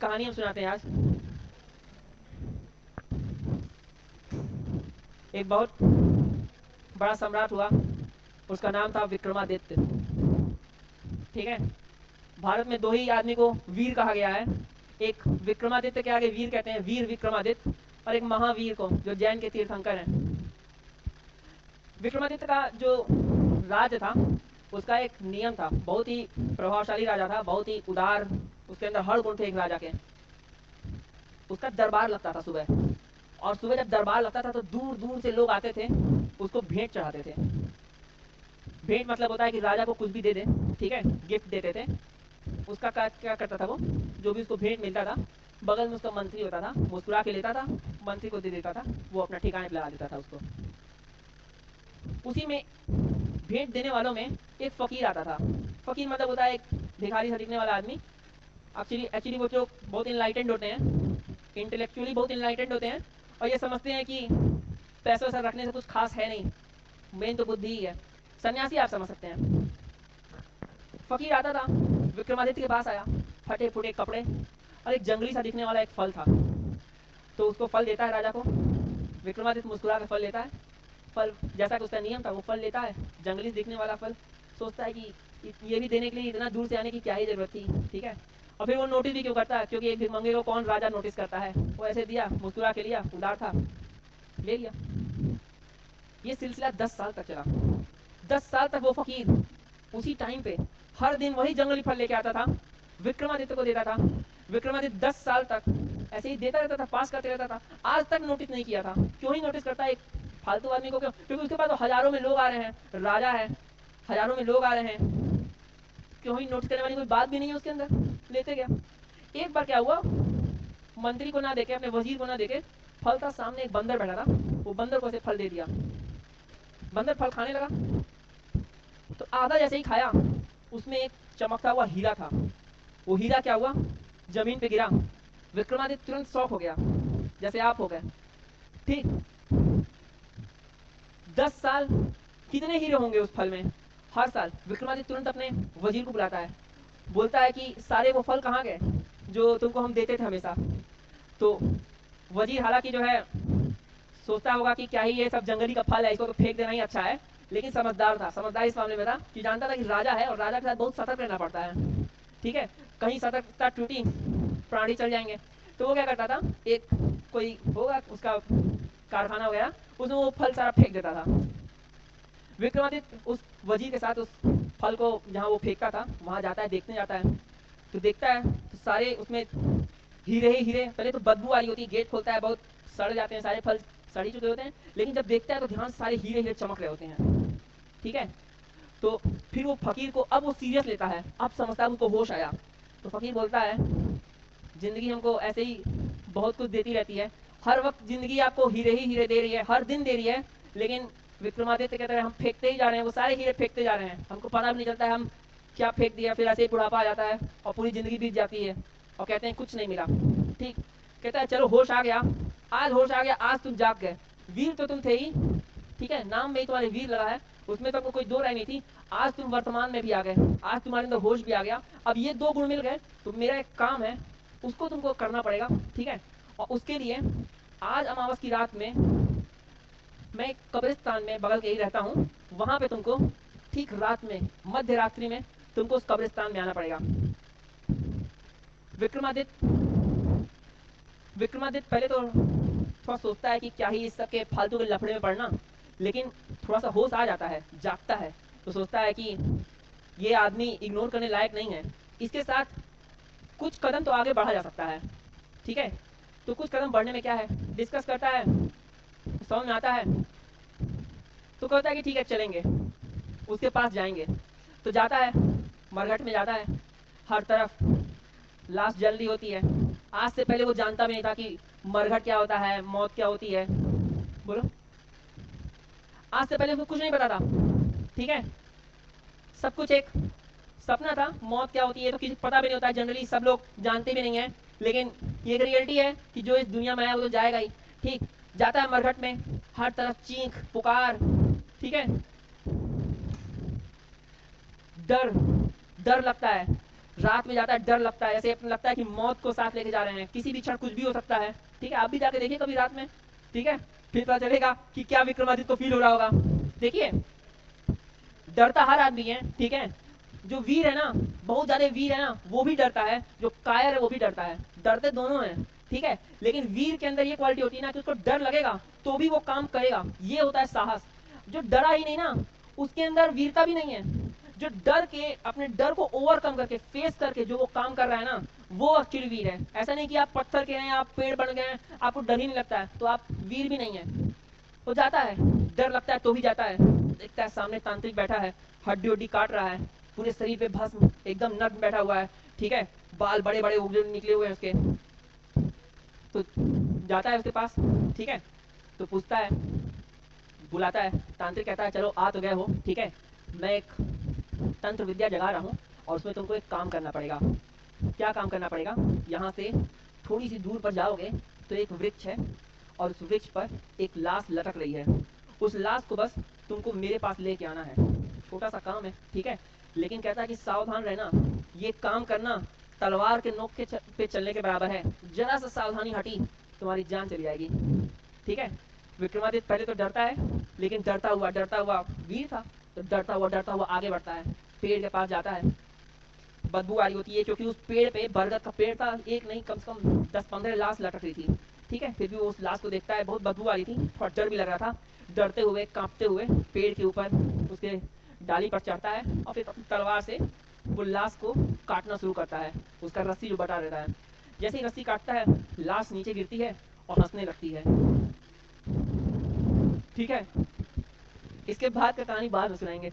कहानी हम सुनाते हैं आज। एक बहुत बड़ा सम्राट हुआ, उसका नाम था विक्रमादित्य। ठीक है। भारत में दो ही आदमी को वीर कहा गया है। एक विक्रमादित्य के आगे वीर कहते हैं, वीर विक्रमादित्य, और एक महावीर को जो जैन के तीर्थंकर हैं। विक्रमादित्य का जो राज्य था उसका एक नियम था, बहुत ही प्रभावशाली राजा था, बहुत ही उदार, उसके अंदर हर गुण थे एक राजा के। उसका दरबार लगता था सुबह, और सुबह जब दरबार लगता था तो दूर दूर से लोग आते थे, उसको भेंट चढ़ाते थे। भेंट मतलब होता है कि राजा को कुछ भी दे दे, ठीक है, गिफ्ट देते थे। उसका क्या करता था वो, जो भी उसको भेंट मिलता था, बगल में उसका मंत्री होता था, मुस्कुरा के लेता था, मंत्री को दे देता था, वो अपना ठिकाने पे लगा देता था उसको। उसी में भेंट देने वालों में एक फकीर आता था। फकीर मतलब होता है एक भिखारी सा दिखने वाला आदमी। एक्चुअली वो लोग बहुत इनलाइटेंड होते हैं, इंटेलेक्चुअली बहुत इनलाइटेंड होते हैं, और ये समझते हैं कि पैसे वैसा रखने से कुछ खास है नहीं, मेन तो बुद्धि ही है। सन्यासी आप समझ सकते हैं। फकीर आता था, विक्रमादित्य के पास आया, फटे फुटे कपड़े और एक जंगली सा दिखने वाला एक फल था। तो उसको फल देता है राजा को। विक्रमादित्य मुस्कुरा कर फल लेता है। फल जैसा कि उसका नियम था, वो फल लेता है, जंगली दिखने वाला फल। सोचता है कि ये भी देने के लिए इतना दूर से आने की क्या ही जरूरत थी, ठीक है। और फिर वो नोटिस भी क्यों करता है, क्योंकि एक भिखमंगे को कौन राजा नोटिस करता है। वो ऐसे दिया, मुस्कुरा के लिया, उदार था, ले लिया। ये सिलसिला 10 साल तक चला। 10 साल तक वो फकीर उसी टाइम पे हर दिन वही जंगली फल लेके आता था, विक्रमादित्य को देता था। विक्रमादित्य 10 साल तक ऐसे ही देता रहता था, पास करते रहता था। आज तक नोटिस नहीं किया था। क्यों ही नोटिस करता है एक फालतू आदमी को, क्यों? क्योंकि उसके पास तो हजारों में लोग आ रहे हैं, राजा है, हजारों में लोग आ रहे हैं। क्यों ही नोटिस करने वाली कोई बात भी नहीं है उसके अंदर, लेते गया। एक बार क्या हुआ, मंत्री को ना देखे, अपने वजीर को ना देखे, फल था सामने, एक बंदर बैठा था, वो बंदर को ऐसे फल दे दिया। बंदर फल खाने लगा, तो आधा जैसे ही खाया, उसमें एक चमकता हुआ हीरा था। वो हीरा क्या हुआ, जमीन पे गिरा। विक्रमादित्य तुरंत शॉक हो गया, जैसे आप हो गए। ठीक। 10 साल कितने हीरे होंगे उस फल में। हर साल विक्रमादित्य तुरंत अपने वजीर को बुलाता है, बोलता है कि सारे वो फल कहाँ गए जो तुमको हम देते थे हमेशा। तो वजीर हालांकि जो है सोचता होगा कि क्या ही ये सब जंगली का फल है, इसको तो फेंक देना ही अच्छा है, लेकिन समझदार था। समझदार इस मामले में था कि जानता था कि राजा है और राजा के साथ बहुत सतर्क रहना पड़ता है, ठीक है। कहीं सतर्कता टूटी, प्राणी चल जाएंगे। तो वो क्या करता था, एक कोई होगा उसका कारखाना वगैरह, उसमें वो फल सारा फेंक देता था। विक्रमादित्य उस वजीर के साथ उस फल को जहाँ वो फेंकता था वहां जाता है, देखने जाता है। तो देखता है तो सारे उसमें हीरे ही हीरे। पहले तो बदबू आ रही होती है, गेट खोलता है, बहुत सड़ जाते हैं सारे फल, सड़ ही चुके होते हैं। लेकिन जब देखता है तो ध्यान सारे हीरे हीरे चमक रहे होते हैं, ठीक है। तो फिर वो फकीर को, अब वो सीरियस लेता है, अब समझता है, उसको होश आया। तो फकीर बोलता है, जिंदगी हमको ऐसे ही बहुत कुछ देती रहती है, हर वक्त जिंदगी आपको हीरे ही हीरे दे रही है, हर दिन दे रही है, लेकिन विक्रमादित्य कहते हैं हम फेंकते ही जा रहे हैं, वो सारे हीरे फेंकते जा रहे हैं, हमको पता भी नहीं चलता है हम क्या फेंक दिया। फिर ऐसे ही बुढ़ापा आ जाता है और पूरी जिंदगी बीत जाती है और कहते हैं कुछ नहीं मिला। ठीक। कहता है चलो होश आ गया, आज होश आ गया, आज तुम जाग गए। वीर तो तुम थे ही, ठीक है, नाम में ही तुम्हारे वीर लगा है, उसमें तो कोई दो राय नहीं थी। आज तुम वर्तमान में भी आ गए, आज तुम्हारे अंदर होश भी आ गया। अब ये दो गुण मिल गए, तो मेरा एक काम है, उसको तुमको करना पड़ेगा, ठीक है। और उसके लिए आज अमावस की रात में मैं एक कब्रिस्तान में बगल के ही रहता हूँ, वहां पे तुमको ठीक रात में, मध्य रात्रि में तुमको उस कब्रिस्तान में आना पड़ेगा। विक्रमादित्य विक्रमादित्य पहले तो थोड़ा सोचता है कि क्या ही इस सब के फालतू के लफड़े में पड़ना, लेकिन थोड़ा सा होश आ जाता है, जागता है। तो सोचता है कि ये आदमी इग्नोर करने लायक नहीं है, इसके साथ कुछ कदम तो आगे बढ़ा जा सकता है, ठीक है। तो कुछ कदम बढ़ने में क्या है, डिस्कस करता है, समझ में आता है। तो कहता है कि ठीक है चलेंगे, उसके पास जाएंगे। तो जाता है, मरघट में जाता है, हर तरफ लाश जल रही होती है। आज से पहले वो जानता भी नहीं था कि मरघट क्या होता है, मौत क्या होती है। बोलो। आज से पहले उसको कुछ नहीं पता था, ठीक है। सब कुछ एक सपना था, मौत क्या होती है तो किसी को पता भी नहीं होता है, जनरली सब लोग जानते भी नहीं है। लेकिन ये एक रियलिटी है कि जो इस दुनिया में आया वो तो जाएगा ही। ठीक। जाता है मरघट में, हर तरफ चीख पुकार, ठीक है, डर, डर लगता है। रात में जाता है, डर लगता है, ऐसे लगता है कि मौत को साथ लेके जा रहे हैं, किसी भी क्षण कुछ भी हो सकता है। ठीक है, आप भी जाके देखिए कभी रात में। ठीक है, फिर पता चलेगा कि क्या विक्रमादित्य को फील हो रहा होगा। देखिए, डरता हर आदमी है। ठीक है, जो वीर है ना, बहुत ज्यादा वीर है ना, वो भी डरता है, जो कायर है वो भी डरता है, डरते दोनों हैं। ठीक है, लेकिन वीर के अंदर ये क्वालिटी होती है ना कि उसको डर लगेगा तो भी वो काम करेगा, ये होता है साहस। जो डरा ही नहीं ना, उसके अंदर वीरता भी नहीं है। जो डर के, अपने डर को ओवरकम करके, फेस करके जो वो काम कर रहा है ना, वो एक्चुअली वीर है। ऐसा नहीं कि आप पत्थर के हैं, आप पेड़ बन गए हैं, आपको डर ही नहीं लगता है, तो आप वीर भी नहीं है। वो जाता है, डर लगता है तो भी जाता है। देखता है सामने तांत्रिक बैठा है, हड्डी उड्डी काट रहा है, पूरे शरीर पे भस्म, एकदम नग्न बैठा हुआ है। ठीक है, बाल बड़े बड़े उगले निकले हुए हैं उसके। तो जाता है उसके पास। ठीक है, तो पूछता है, बुलाता है। तांत्रिक कहता है चलो आ तो गए हो, ठीक है, मैं एक तंत्र विद्या जगा रहा हूँ और उसमें तुमको एक काम करना पड़ेगा। क्या काम करना पड़ेगा? यहाँ से थोड़ी सी दूर पर जाओगे तो एक वृक्ष है और उस वृक्ष पर एक लाश लटक रही है। उस लाश को बस तुमको मेरे पास लेके आना है। छोटा सा काम है, ठीक है, लेकिन कहता है कि सावधान रहना, ये काम करना तलवार के नोक के पे चलने के बराबर है। जरा सा सावधानी हटी तुम्हारी जान चली जाएगी। ठीक है, विक्रमादित्य पहले तो डरता है, लेकिन डरता हुआ वीर था, तो डरता हुआ आगे बढ़ता है। पेड़ के पास जाता है, बदबू आ रही होती है क्योंकि उस पेड़ पे, बरगद का पेड़ था, एक नहीं कम से कम 10-15 लाश लटक रही थी। ठीक है, फिर भी वो उस लाश को देखता है, बहुत बदबू आ रही थी, थोड़ा डर भी लग रहा था। डरते हुए, कांपते हुए पेड़ के ऊपर उसके डाली पर चढ़ता है और फिर अपनी तलवार से वो लाश को काटना शुरू करता है, उसका रस्सी जो बटा रहता है। जैसे ही रस्सी काटता है, लाश नीचे गिरती है और हंसने लगती है। ठीक है, इसके बाद का कहानी बाद में सुनाएंगे।